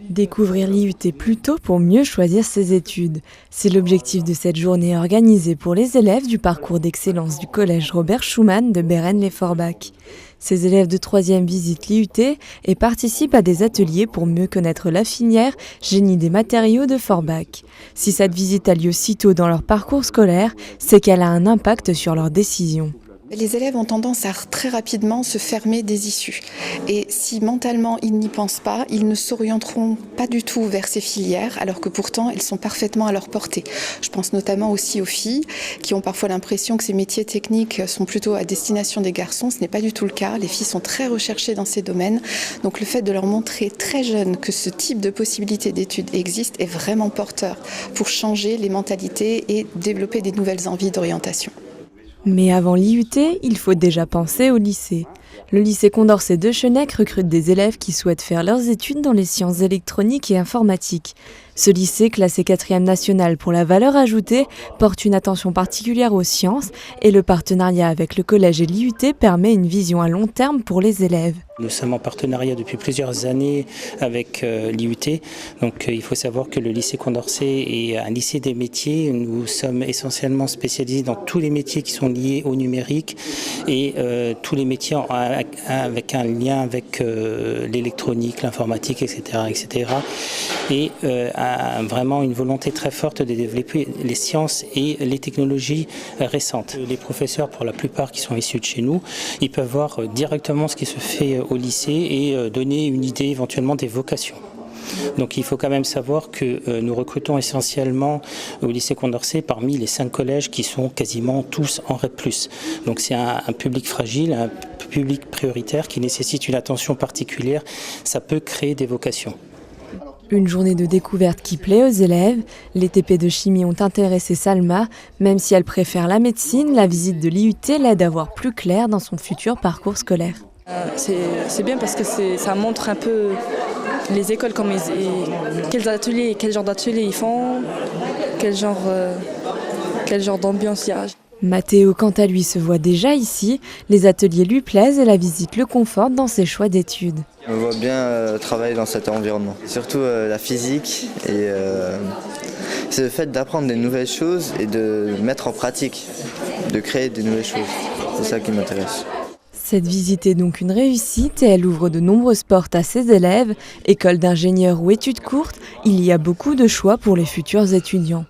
Découvrir l'IUT plus tôt pour mieux choisir ses études. C'est l'objectif de cette journée organisée pour les élèves du parcours d'excellence du collège Robert Schuman de Bérennes-lès-Forbach. Ces élèves de 3e visitent l'IUT et participent à des ateliers pour mieux connaître la filière génie des matériaux de Forbach. Si cette visite a lieu si tôt dans leur parcours scolaire, c'est qu'elle a un impact sur leurs décisions. Les élèves ont tendance à très rapidement se fermer des issues. Et si mentalement ils n'y pensent pas, ils ne s'orienteront pas du tout vers ces filières, alors que pourtant elles sont parfaitement à leur portée. Je pense notamment aussi aux filles qui ont parfois l'impression que ces métiers techniques sont plutôt à destination des garçons. Ce n'est pas du tout le cas. Les filles sont très recherchées dans ces domaines. Donc le fait de leur montrer très jeunes que ce type de possibilité d'études existe est vraiment porteur pour changer les mentalités et développer des nouvelles envies d'orientation. Mais avant l'IUT, il faut déjà penser au lycée. Le lycée Condorcet de Chenec recrute des élèves qui souhaitent faire leurs études dans les sciences électroniques et informatiques. Ce lycée, classé 4e national pour la valeur ajoutée, porte une attention particulière aux sciences et le partenariat avec le collège et l'IUT permet une vision à long terme pour les élèves. Nous sommes en partenariat depuis plusieurs années avec l'IUT. Donc il faut savoir que le lycée Condorcet est un lycée des métiers. Nous sommes essentiellement spécialisés dans tous les métiers qui sont liés au numérique et tous les métiers avec un lien avec l'électronique, l'informatique, etc. etc. Et vraiment une volonté très forte de développer les sciences et les technologies récentes. Les professeurs, pour la plupart qui sont issus de chez nous, ils peuvent voir directement ce qui se fait au lycée et donner une idée éventuellement des vocations. Donc il faut quand même savoir que nous recrutons essentiellement au lycée Condorcet parmi les 5 collèges qui sont quasiment tous en REP+. Donc c'est un public fragile, un public prioritaire qui nécessite une attention particulière. Ça peut créer des vocations. Une journée de découverte qui plaît aux élèves. Les TP de chimie ont intéressé Salma. Même si elle préfère la médecine, la visite de l'IUT l'aide à voir plus clair dans son futur parcours scolaire. C'est bien parce que ça montre un peu les écoles, quels ateliers, quel genre d'ateliers ils font, quel genre d'ambiance il y a. Mathéo, quant à lui, se voit déjà ici. Les ateliers lui plaisent et la visite le conforte dans ses choix d'études. Je me vois bien travailler dans cet environnement. Surtout la physique et c'est le fait d'apprendre des nouvelles choses et de mettre en pratique, de créer des nouvelles choses. C'est ça qui m'intéresse. Cette visite est donc une réussite et elle ouvre de nombreuses portes à ses élèves. École d'ingénieurs ou études courtes, il y a beaucoup de choix pour les futurs étudiants.